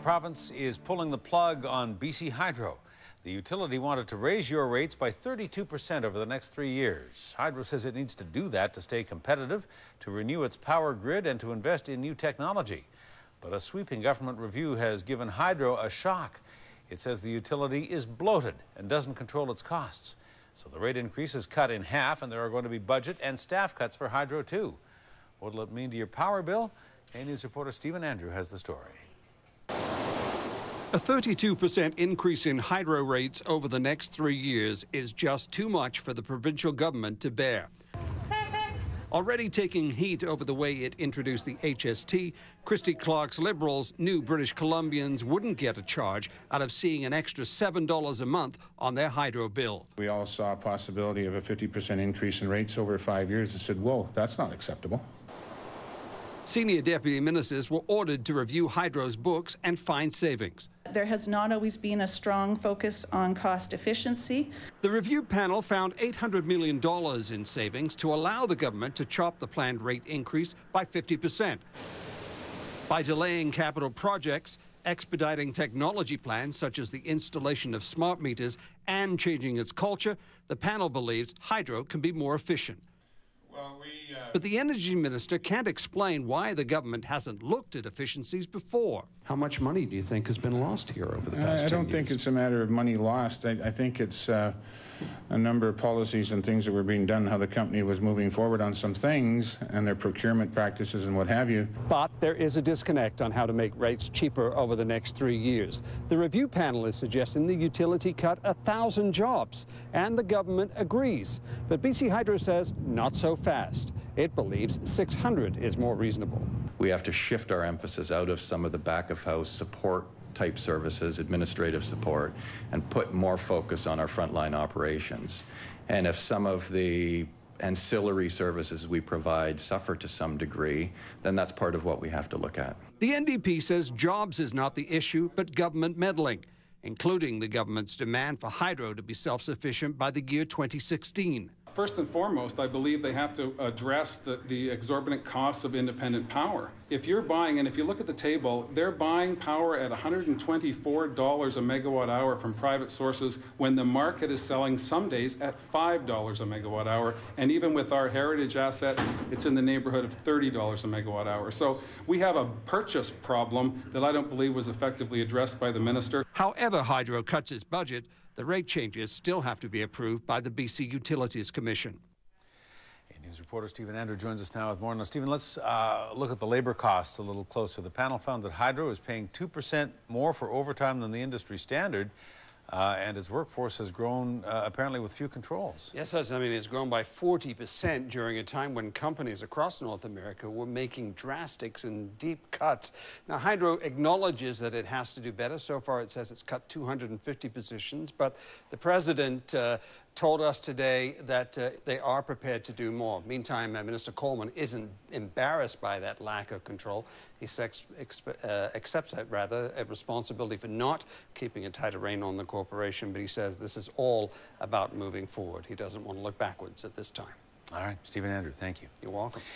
province is pulling the plug on BC Hydro. The utility wanted to raise your rates by 32% over the next 3 years. Hydro says it needs to do that to stay competitive, to renew its power grid, and to invest in new technology. But a sweeping government review has given Hydro a shock. It says the utility is bloated and doesn't control its costs. So the rate increase is cut in half, and there are going to be budget and staff cuts for Hydro too. What will it mean to your power bill? A News reporter Stephen Andrew has the story. A 32% increase in hydro rates over the next 3 years is just too much for the provincial government to bear. Already taking heat over the way it introduced the HST, Christy Clark's Liberals knew British Columbians wouldn't get a charge out of seeing an extra $7 a month on their hydro bill. We all saw a possibility of a 50% increase in rates over 5 years and said, whoa, that's not acceptable. Senior deputy ministers were ordered to review Hydro's books and find savings. There has not always been a strong focus on cost efficiency. The review panel found $800 million in savings to allow the government to chop the planned rate increase by 50%. By delaying capital projects, expediting technology plans such as the installation of smart meters and changing its culture, the panel believes Hydro can be more efficient. But the energy minister can't explain why the government hasn't looked at efficiencies before. How much money do you think has been lost here over the past 10 years? I don't think it's a matter of money lost. I think it's a number of policies and things that were being done, how the company was moving forward on some things and their procurement practices and what have you. But there is a disconnect on how to make rates cheaper over the next 3 years. The review panel is suggesting the utility cut 1,000 jobs, and the government agrees. But BC Hydro says not so fast. It believes 600 is more reasonable. We have to shift our emphasis out of some of the back-of-house support type services, administrative support, and put more focus on our frontline operations. And if some of the ancillary services we provide suffer to some degree, then that's part of what we have to look at. The NDP says jobs is not the issue, but government meddling, including the government's demand for Hydro to be self-sufficient by the year 2016. First and foremost, I believe they have to address the exorbitant costs of independent power. If you're buying, and if you look at the table, they're buying power at $124 a megawatt hour from private sources when the market is selling some days at $5 a megawatt hour. And even with our heritage assets, it's in the neighborhood of $30 a megawatt hour. So we have a purchase problem that I don't believe was effectively addressed by the minister. However Hydro cuts its budget, the rate changes still have to be approved by the BC Utilities Commission. News reporter Stephen Andrew joins us now with more. Now, Stephen, let's look at the labor costs a little closer. The panel found that Hydro is paying 2% more for overtime than the industry standard, and its workforce has grown apparently with few controls. Yes, I mean, it's grown by 40% during a time when companies across North America were making drastic and deep cuts. Now, Hydro acknowledges that it has to do better. So far, it says it's cut 250 positions, but the president told us today that they are prepared to do more. Meantime, Minister Coleman isn't embarrassed by that lack of control. He accepts a responsibility for not keeping a tighter rein on the corporation, but he says this is all about moving forward. He doesn't want to look backwards at this time. All right, Stephen Andrew, thank you. You're welcome.